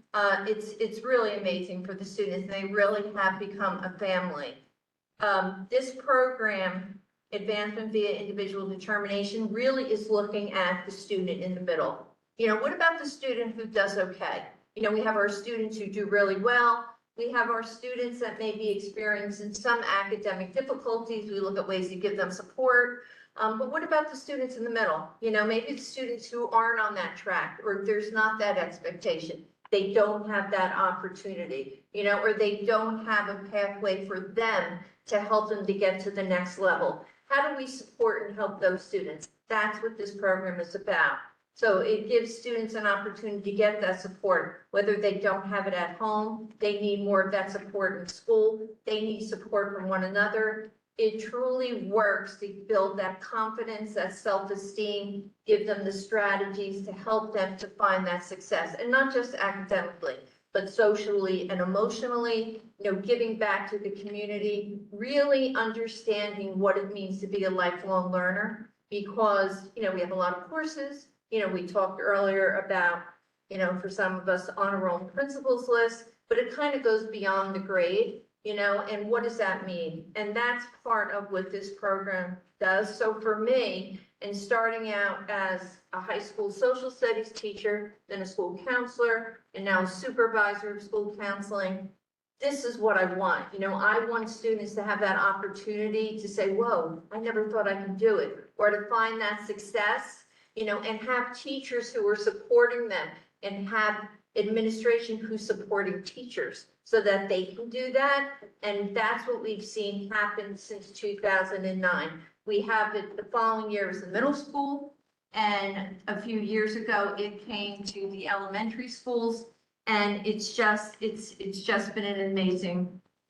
It's really amazing for the students. They really have become a family. This program, Advancement via Individual Determination, really is looking at the student in the middle. You know, what about the student who does okay? You know, we have our students who do really well. We have our students that may be experiencing some academic difficulties. We look at ways to give them support. But what about the students in the middle? You know, maybe the students who aren't on that track, or there's not that expectation. They don't have that opportunity, you know, or they don't have a pathway for them to help them to get to the next level. How do we support and help those students? That's what this program is about. So it gives students an opportunity to get that support, whether they don't have it at home, they need more of that support in school, they need support from one another. It truly works to build that confidence, that self-esteem, give them the strategies to help them to find that success, and not just academically, but socially and emotionally, you know, giving back to the community, really understanding what it means to be a lifelong learner, because, you know, we have a lot of courses, you know, we talked earlier about, you know, for some of us honor roll principles list, but it kind of goes beyond the grade. You know, and what does that mean? And that's part of what this program does. So for me, in starting out as a high school social studies teacher, then a school counselor, and now a supervisor of school counseling, this is what I want. You know, I want students to have that opportunity to say, whoa, I never thought I could do it, or to find that success, you know, and have teachers who are supporting them and have administration who's supporting teachers so that they can do that. And that's what we've seen happen since 2009. We have it the following year was the middle school. And a few years ago, it came to the elementary schools. And it's just been an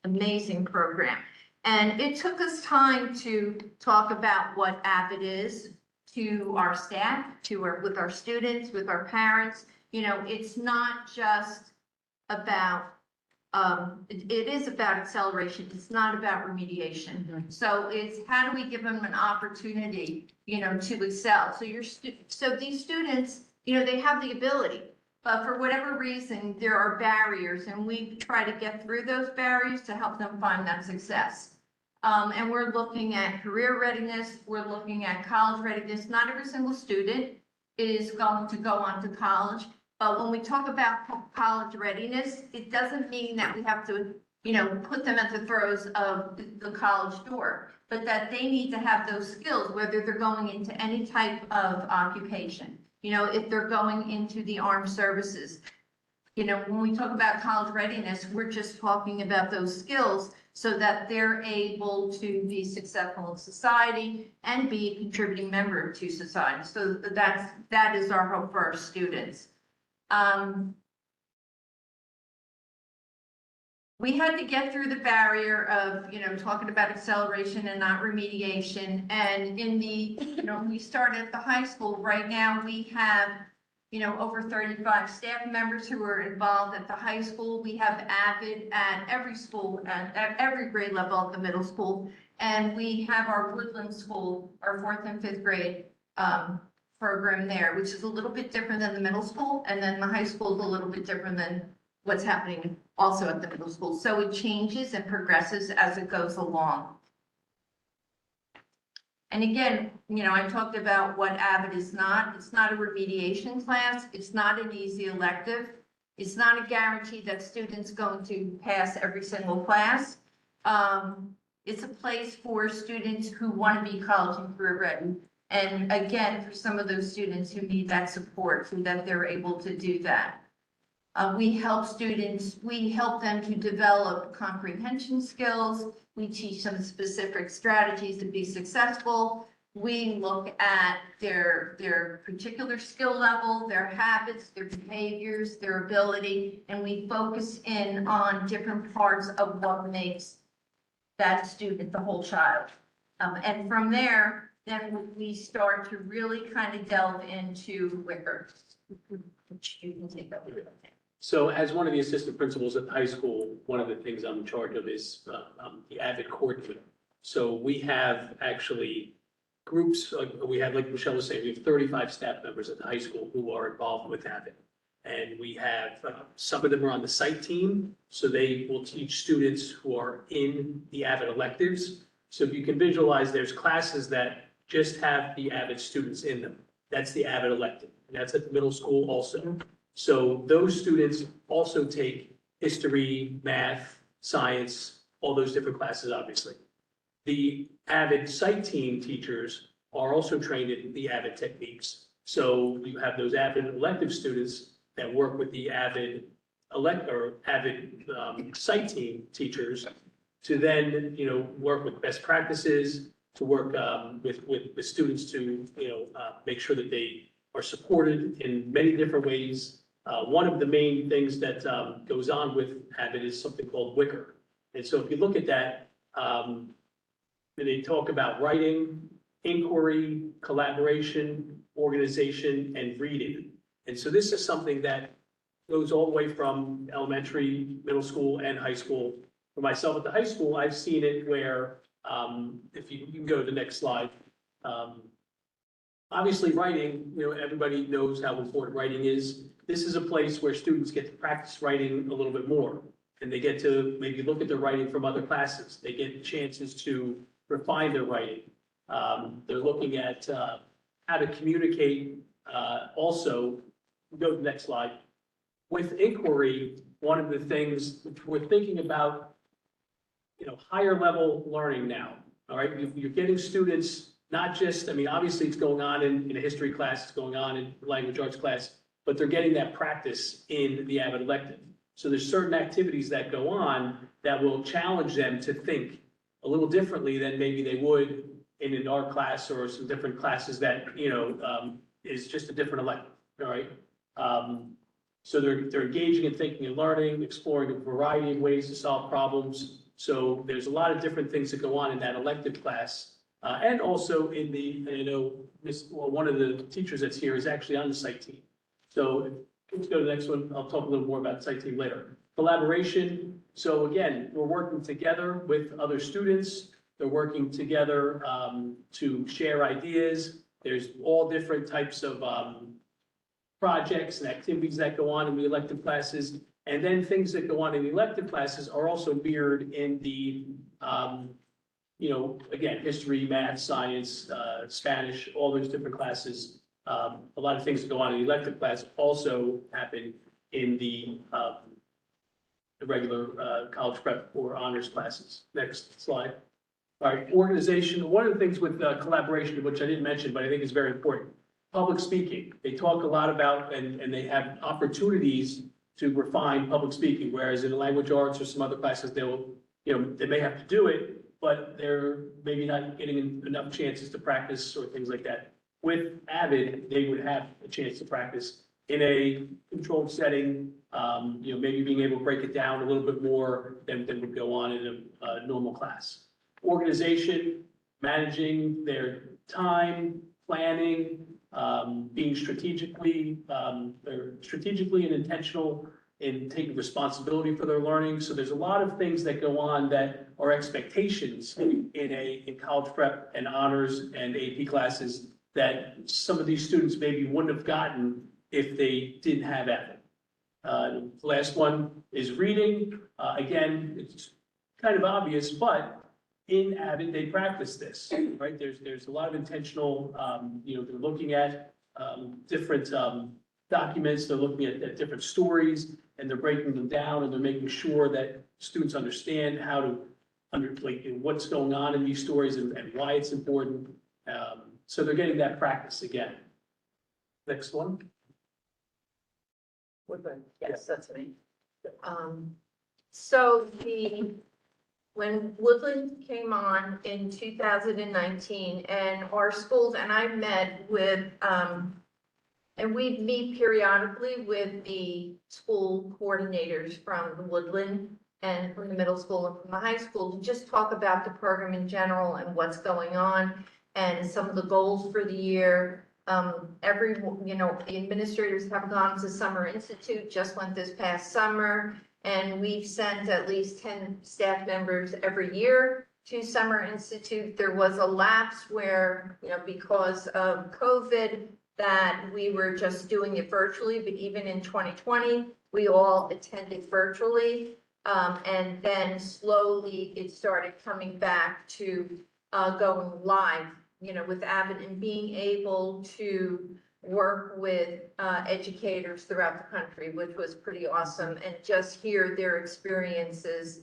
amazing program. And it took us time to talk about what Avid is to our staff, with our students, with our parents. You know, it's not just about it is about acceleration. It's not about remediation. So it's how do we give them an opportunity, to excel? So these students, they have the ability, but for whatever reason, there are barriers, and we try to get through those barriers to help them find that success. And we're looking at career readiness, we're looking at college readiness. Not every single student is going to go on to college, but when we talk about college readiness, it doesn't mean that we have to, put them at the throes of the college door, but that they need to have those skills, whether they're going into any type of occupation. If they're going into the armed services, when we talk about college readiness, we're just talking about those skills so that they're able to be successful in society and be a contributing member to society. So that is our hope for our students. We had to get through the barrier of, talking about acceleration and not remediation. And we started at the high school. Right now, we have, over 35 staff members who are involved at the high school. We have AVID at every school, at every grade level at the middle school. And we have our Woodland School, our 4th and 5th grade program there, which is a little bit different than the middle school. And then the high school is a little bit different than what's happening also at the middle school. So it changes and progresses as it goes along. And again, I talked about what AVID is not. It's not a remediation class. It's not an easy elective. It's not a guarantee that students going to pass every single class. It's a place for students who want to be college and career ready. And again, for some of those students who need that support so that they're able to do that. We help them to develop comprehension skills. We teach them specific strategies to be successful. We look at their particular skill level, their habits, their behaviors, their ability, and we focus in on different parts of what makes that student the whole child. And from there, then we start to really kind of delve into Wicker, which you can take over. So as one of the assistant principals at the high school, one of the things I'm in charge of is the AVID coordinator. So we have actually groups, like Michelle was saying, we have 35 staff members at the high school who are involved with AVID. And we have, some of them are on the site team, so they will teach students who are in the AVID electives. So if you can visualize, there's classes that just have the AVID students in them. That's the AVID elective, and that's at the middle school also. So those students also take history, math, science, all those different classes, obviously. The AVID site team teachers are also trained in the AVID techniques. So you have those AVID elective students that work with the AVID site team teachers to then, work with best practices, to work with students to, make sure that they are supported in many different ways. One of the main things that goes on with AVID is something called Wicker. And so if you look at that, they talk about writing, inquiry, collaboration, organization, and reading. And so this is something that goes all the way from elementary, middle school, and high school. For myself at the high school, I've seen it where, if you can go to the next slide, obviously writing, everybody knows how important writing is. This is a place where students get to practice writing a little bit more, and they get to maybe look at their writing from other classes. They get chances to refine their writing. They're looking at how to communicate. Also, go to the next slide. With inquiry, one of the things we're thinking about, higher level learning now. All right, you're getting students not just, obviously it's going on in a history class, it's going on in language arts class, but they're getting that practice in the AVID elective. So there's certain activities that go on that will challenge them to think a little differently than maybe they would in an art class or some different classes that, is just a different elective, all right? So they're engaging in thinking and learning, exploring a variety of ways to solve problems. So there's a lot of different things that go on in that elective class. And also in one of the teachers that's here is actually on the site team. So let's go to the next one. I'll talk a little more about the site team later. Collaboration, so again, we're working together with other students. They're working together to share ideas. There's all different types of projects and activities that go on in the elective classes. And then things that go on in the elective classes are also mirrored in the, again, history, math, science, Spanish, all those different classes. A lot of things that go on in the elective class also happen in the regular college prep or honors classes. Next slide. All right, organization. One of the things with collaboration, which I didn't mention, but I think is very important, public speaking. They talk a lot about, and they have opportunities to refine public speaking, whereas in the language arts or some other classes, they'll, they may have to do it, but they're maybe not getting enough chances to practice or things like that. With Avid, they would have a chance to practice in a controlled setting, maybe being able to break it down a little bit more than would go on in a normal class. Organization, managing their time, planning, being strategically and intentional in taking responsibility for their learning. So there's a lot of things that go on that are expectations in college prep and honors and AP classes that some of these students maybe wouldn't have gotten if they didn't have that. The last one is reading. Again, it's kind of obvious, but in Avid, they practice this, right? There's a lot of intentional, they're looking at different documents, they're looking at different stories, and they're breaking them down, and they're making sure that students understand how to, what's going on in these stories and why it's important. So they're getting that practice again. Next one. Woodland, yes, that's me. So when Woodland came on in 2019 and our schools, and I met with, and we meet periodically with the school coordinators from the Woodland and from the middle school and from the high school to just talk about the program in general and what's going on and some of the goals for the year. The administrators have gone to Summer Institute, just went this past summer. And we've sent at least 10 staff members every year to Summer Institute. There was a lapse where, because of COVID, that we were just doing it virtually, but even in 2020, we all attended virtually. And then slowly it started coming back to going live, with Avid and being able to work with educators throughout the country, which was pretty awesome, and just hear their experiences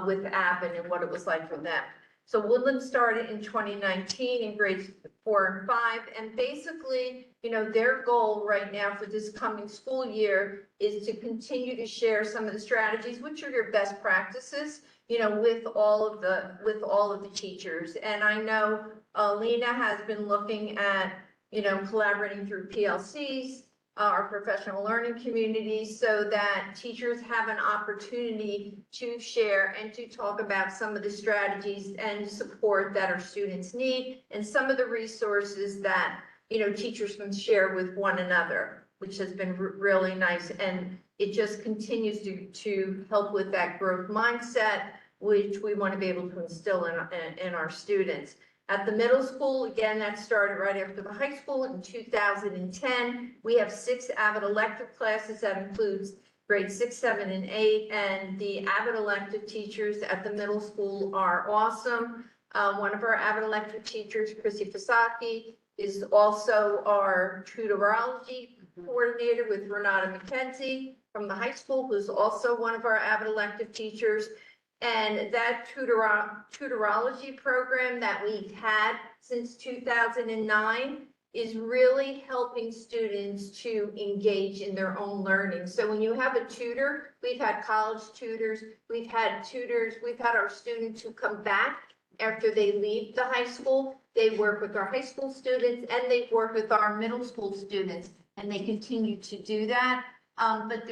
with Avid and what it was like for them. So Woodland started in 2019 in grades 4 and 5, and basically, their goal right now for this coming school year is to continue to share some of the strategies, which are your best practices, with all of the teachers. And I know Lena has been looking at collaborating through PLCs, our professional learning communities, so that teachers have an opportunity to share and to talk about some of the strategies and support that our students need and some of the resources that, teachers can share with one another, which has been really nice. And it just continues to help with that growth mindset, which we want to be able to instill in our students. At the middle school, again, that started right after the high school in 2010. We have 6 Avid elective classes. That includes grades 6, 7, and 8. And the Avid elective teachers at the middle school are awesome. One of our Avid elective teachers, Chrissy Fasaki, is also our tutorology coordinator with Renata McKenzie from the high school, who's also one of our Avid elective teachers. And that tutorology program that we've had since 2009 is really helping students to engage in their own learning. So when you have a tutor, we've had college tutors, we've had our students who come back after they leave the high school. They work with our high school students and they work with our middle school students, and they continue to do that. But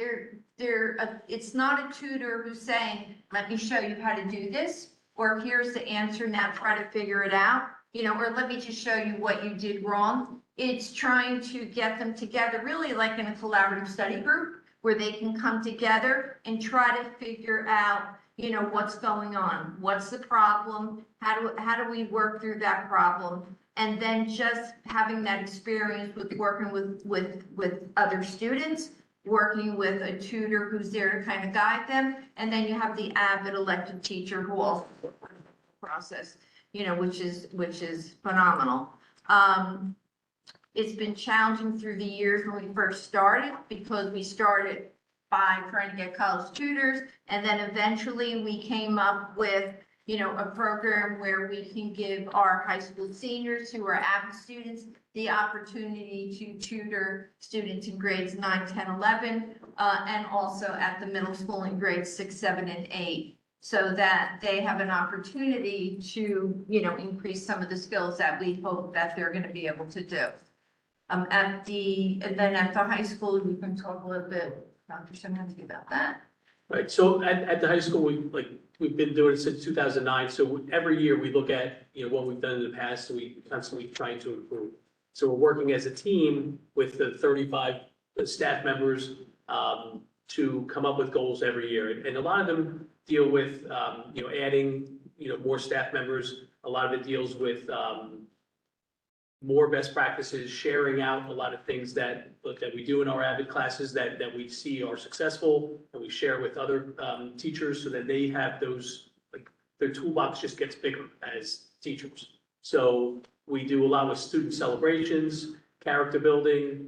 it's not a tutor who's saying, let me show you how to do this, or here's the answer, now try to figure it out, or let me just show you what you did wrong. It's trying to get them together, really like in a collaborative study group, where they can come together and try to figure out, you know, what's going on, what's the problem, how do we work through that problem? And then just having that experience with working with other students, working with a tutor who's there to kind of guide them, and then you have the avid elected teacher who also process, you know, which is phenomenal. It's been challenging through the years when we first started, because we started by trying to get college tutors, and then eventually we came up with, you know, a program where we can give our high school seniors who are avid students the opportunity to tutor students in grades 9, 10, 11, and also at the middle school in grades 6, 7, and 8, so that they have an opportunity to, you know, increase some of the skills that we hope that they're going to be able to do. And then at the high school, we can talk a little bit, Dr. Szymanski, about that. Right, so at the high school, we've been doing it since 2009, so every year we look at, you know, what we've done in the past, and we constantly trying to improve. So we're working as a team with the 35 staff members to come up with goals every year. And a lot of them deal with, you know, adding, you know, more staff members. A lot of it deals with more best practices, sharing out a lot of things that we do in our AVID classes that we see are successful, and we share with other teachers so that they have those, like, their toolbox just gets bigger as teachers. So we do a lot with student celebrations, character building,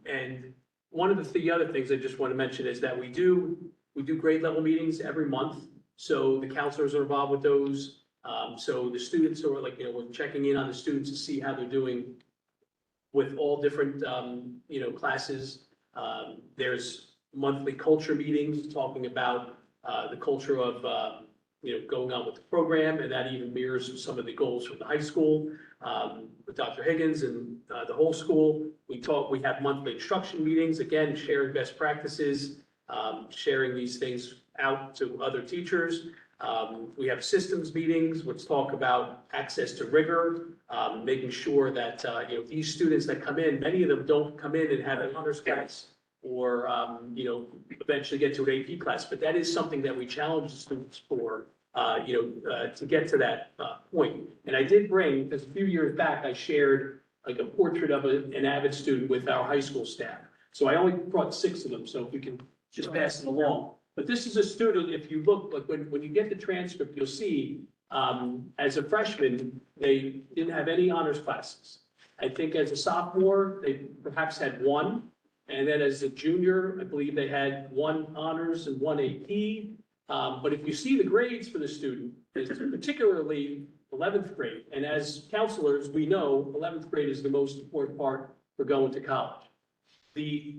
and one of the other things I just want to mention is that we do grade level meetings every month. So the counselors are involved with those. So the students are, like, you know, we're checking in on the students to see how they're doing with all different, you know, classes. There's monthly culture meetings talking about the culture of, you know, going on with the program, and that even mirrors some of the goals from the high school with Dr. Higgins and the whole school. We have monthly instruction meetings, again, sharing best practices, sharing these things out to other teachers. We have systems meetings, which talk about access to rigor, making sure that, you know, these students that come in, many of them don't come in and have an honors class or, you know, eventually get to an AP class, but that is something that we challenge the students for, you know, to get to that point. And I did bring, because a few years back, I shared like a portrait of an AVID student with our high school staff. So I only brought 6 of them, so if we can just pass them along. But this is a student, if you look, like when you get the transcript, you'll see, as a freshman, they didn't have any honors classes. I think as a sophomore, they perhaps had 1. And then as a junior, I believe they had 1 honors and 1 AP. But if you see the grades for the student, it's particularly 11th grade. And as counselors, we know 11th grade is the most important part for going to college.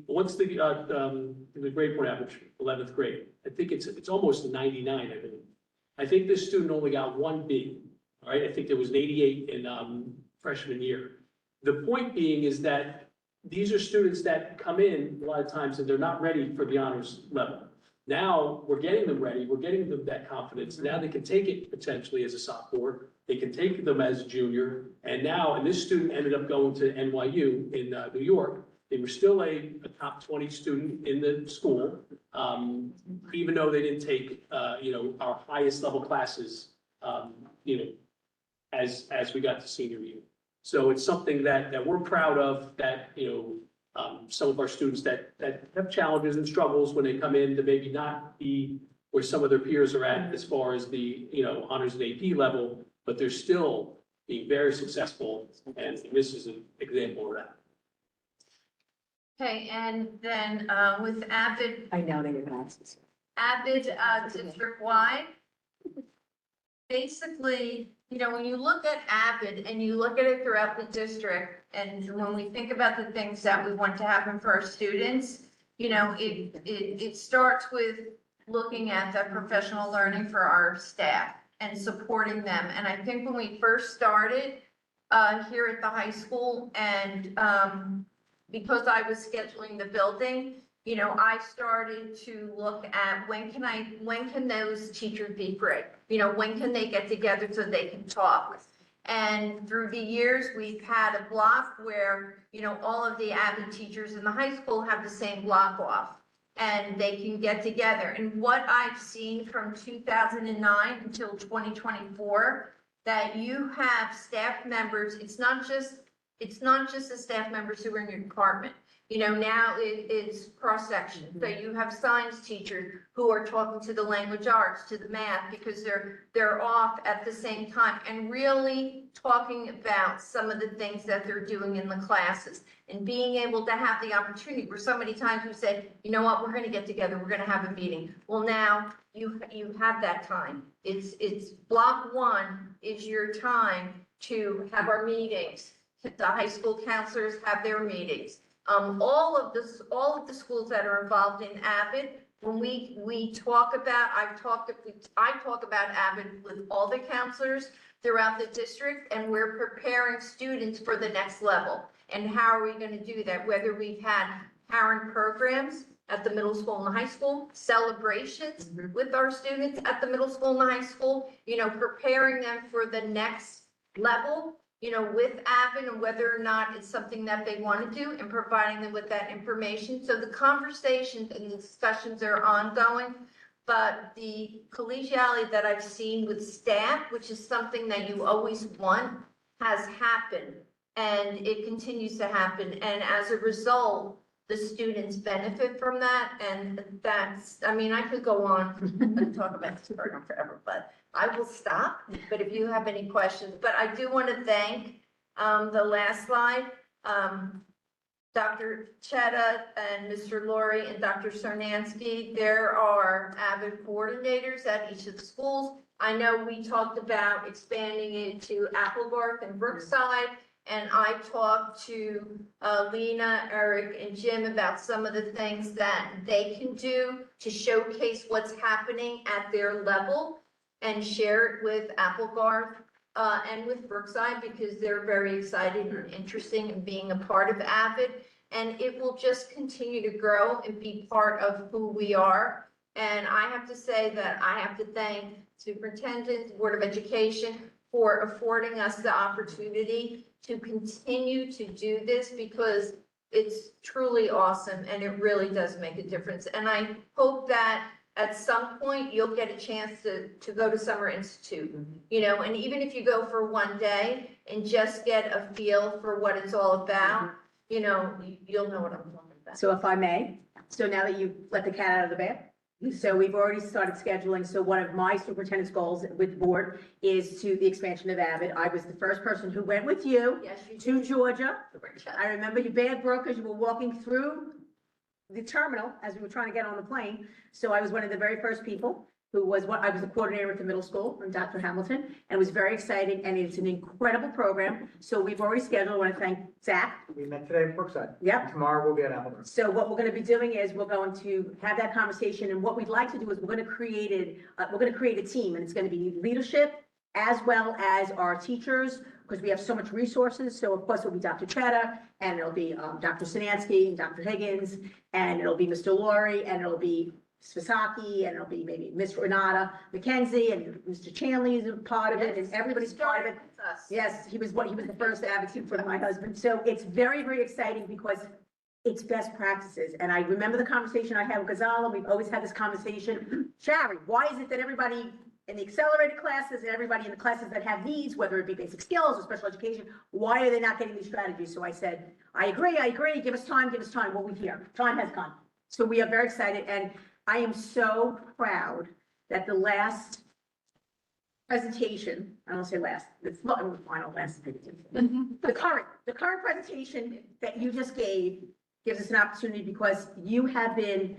What's the grade point average, 11th grade? I think it's almost a 99, I believe. I think this student only got 1 B, all right? I think there was an 88 in freshman year. The point being is that these are students that come in a lot of times and they're not ready for the honors level. Now we're getting them ready, we're getting them that confidence. Now they can take it potentially as a sophomore, they can take them as a junior, and this student ended up going to NYU in New York. They were still a top 20 student in the school, even though they didn't take, you know, our highest level classes, you know, as we got to senior year. So it's something that we're proud of, that, you know, some of our students that have challenges and struggles when they come in to maybe not be where some of their peers are at as far as the, you know, honors and AP level, but they're still being very successful, and this is an example of that. Okay, and then with AVID, I know that you're gonna ask this. AVID district-wide, basically, you know, when you look at AVID and you look at it throughout the district, and when we think about the things that we want to happen for our students, you know, it starts with looking at the professional learning for our staff and supporting them. And I think when we first started here at the high school, and because I was scheduling the building, you know, I started to look at when can those teachers be free? You know, when can they get together so they can talk? And through the years, we've had a block where, you know, all of the AVID teachers in the high school have the same block off. and they can get together. And what I've seen from 2009 until 2024, that you have staff members, it's not just the staff members who are in your department. You know, now it's cross-section. So you have science teachers who are talking to the language arts, to the math, because they're off at the same time, and really talking about some of the things that they're doing in the classes, and being able to have the opportunity, where so many times we said, you know what, we're gonna get together, we're gonna have a meeting. Well, now you have that time. It's block one is your time to have our meetings. The high school counselors have their meetings. All of the schools that are involved in AVID, when we talk about, I talk about AVID with all the counselors throughout the district, and we're preparing students for the next level. And how are we going to do that? Whether we've had parent programs at the middle school and the high school, celebrations with our students at the middle school and the high school, you know, preparing them for the next level, you know, with AVID, and whether or not it's something that they want to do, and providing them with that information. So the conversations and the discussions are ongoing, but the collegiality that I've seen with staff, which is something that you always want, has happened, and it continues to happen. And as a result, the students benefit from that. And that's, I mean, I could go on and talk about this program forever, but I will stop. But if you have any questions, but I do want to thank the last slide, Dr. Chetta and Mr. Laurie and Dr. Cernansky. There are AVID coordinators at each of the schools. I know we talked about expanding it to Applegarth and Brookside, and I talked to Lena, Eric, and Jim about some of the things that they can do to showcase what's happening at their level and share it with Applegarth and with Brookside, because they're very excited and interesting in being a part of AVID. And it will just continue to grow and be part of who we are. And I have to say that I have to thank Superintendent, Board of Education for affording us the opportunity to continue to do this, because it's truly awesome and it really does make a difference. And I hope that at some point you'll get a chance to go to Summer Institute, you know, and even if you go for one day and just get a feel for what it's all about, you know, you'll know what I'm talking about. So if I may, so now that you've let the cat out of the bag, so we've already started scheduling. So one of my superintendent's goals with the board is to the expansion of AVID. I was the first person who went with you Yes, you to do. Georgia. I remember your bag broke as you were walking through the terminal as we were trying to get on the plane. So I was one of the very first people who was I was the coordinator at the middle school from Dr. Hamilton, and it was very exciting, and it's an incredible program. So we've already scheduled. I want to thank Zach. We met today at Brookside. Yep. Tomorrow we'll be at Applegarth. So what we're going to be doing is we're going to have that conversation, and what we'd like to do is we're going to create a team, and it's going to be leadership as well as our teachers, because we have so much resources. So of course it'll be Dr. Chetta, and it'll be Dr. Sinansky and Dr. Higgins, and it'll be Mr. Laurie, and it'll be Svisaki, and it'll be maybe Miss Renata McKenzie, and Mr. Chanley is a part of it, and everybody's part of it. Yes, he was the first advocate for my husband. So it's very, very exciting because it's best practices. And I remember the conversation I had with Gonzalo. We've always had this conversation. Shari, why is it that everybody in the accelerated classes and everybody in the classes that have needs, whether it be basic skills or special education, why are they not getting these strategies? So I said, I agree. Give us time. Well, we're here. Time has come. So we are very excited. And I am so proud that the last presentation, I don't say last, the final last, the current presentation that you just gave gives us an opportunity, because you have been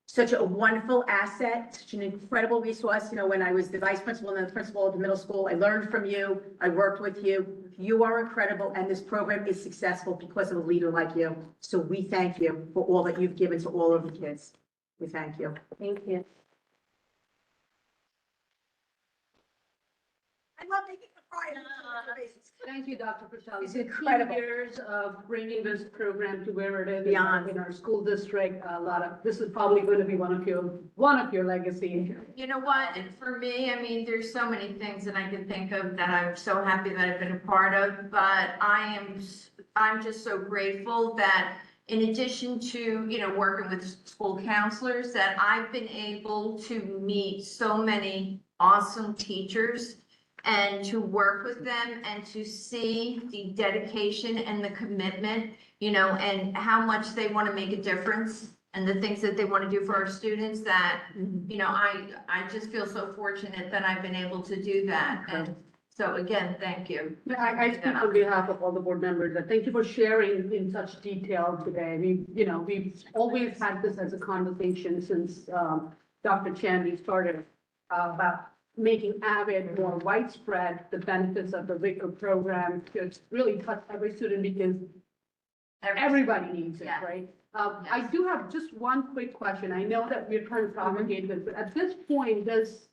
such a wonderful asset, such an incredible resource. You know, when I was the vice principal and the principal of the middle school, I learned from you, I worked with you. You are incredible, and this program is successful because of a leader like you. So we thank you for all that you've given to all of the kids. We thank you. Thank you. I love making the pride. Thank you, Dr. Patel. It's incredible. 15 years of bringing this program to where it is Beyond. in our school district. This is probably going to be one of your legacy. You know what, and for me, I mean, there's so many things that I can think of that I'm so happy that I've been a part of, but I'm just so grateful that, in addition to, working with school counselors, that I've been able to meet so many awesome teachers and to work with them and to see the dedication and the commitment, and how much they want to make a difference and the things that they want to do for our students that, I just feel so fortunate that I've been able to do that. And so again, thank you. I speak on behalf of all the board members, and thank you for sharing in such detail today. We've always had this as a conversation since Dr. Chandy started about making AVID more widespread, the benefits of the WICA program to really touch every student because everybody needs it, Yeah. right? I do have just one quick question. I know that we're trying to propagate this, but at this point, does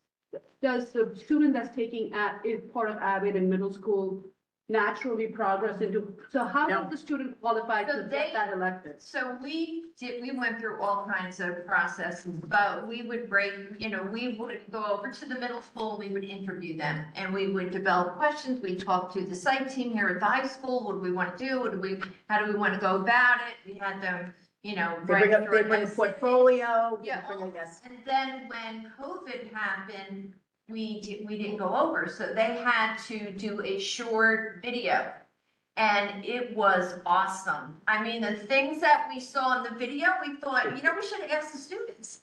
the student that's taking is part of AVID in middle school naturally progress into, so how does the student qualify So to get that elective? So we went through all kinds of processes, but we would we would go over to the middle school, we would interview them, and we would develop questions, we'd talk to the site team here at the high school, what do we want to do, how do we want to go about it, we had them, They write bring a portfolio. Yeah. Yes. And then when COVID happened, we didn't go over, so they had to do a short video. And it was awesome. I mean, the things that we saw in the video, we thought, we should have asked the students.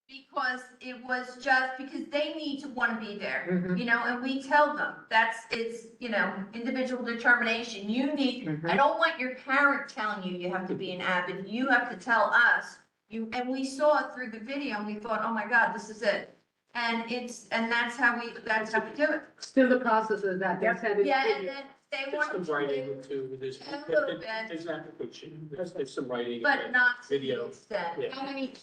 Because it was just, because they need to want to be there, and we tell them, it's individual determination. You need, I don't want your parent telling you have to be an AVID, you have to tell us. And we saw it through the video and we thought, oh my God, this is it. And that's how we do it. Still the process is that they're sending. Yeah, and then they There's want some to, writing too, there's A little bit. there's an application, there's some writing. but not to the Video. extent. Yeah. How many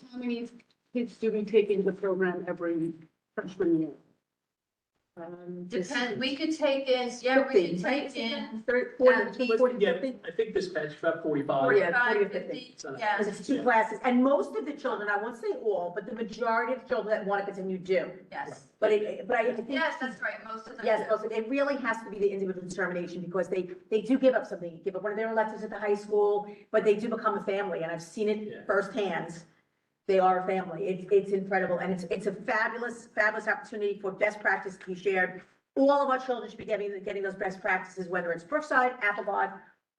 kids do we take into the program every freshman year? Depends, we could take in, we could take in 40, Yeah, I think this batch about 45. 45, 40 or 50, 50. yeah. Because it's two classes, and most of the children, I won't say all, but the majority of children that want to continue do. Yes, But I think. yes, that's right, most of them. Yes, do. also, it really has to be the individual determination because they do give up something, give up one of their electives at the high school, but they do become a family, and I've seen Yeah. it firsthand. They are a family. It's incredible, and it's a fabulous opportunity for best practice to be shared. All of our children should be getting those best practices, whether it's Brookside, Applebot,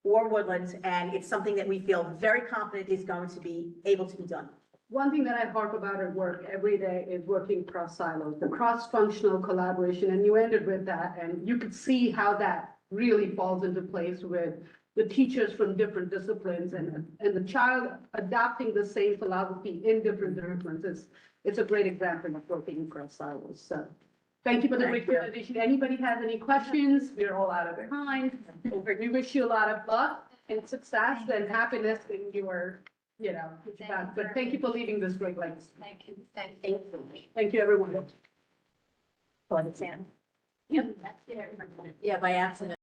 or Woodlands, and it's something that we feel very confident is going to be able to be done. One thing that I harp about at work every day is working cross silos, the cross-functional collaboration, and you ended with that, and you could see how that really falls into place with the teachers from different disciplines and the child adopting the same philosophy in different disciplines. It's a great example of working across silos. So thank you for the great presentation. Anybody has any questions? We're all out of time. We wish you a lot of luck and success and happiness in your, but thank you for leaving this great legacy. Thank you, thank you. Thank you, everyone. Go ahead, Sam. Yep, that's it. Yeah, by accident.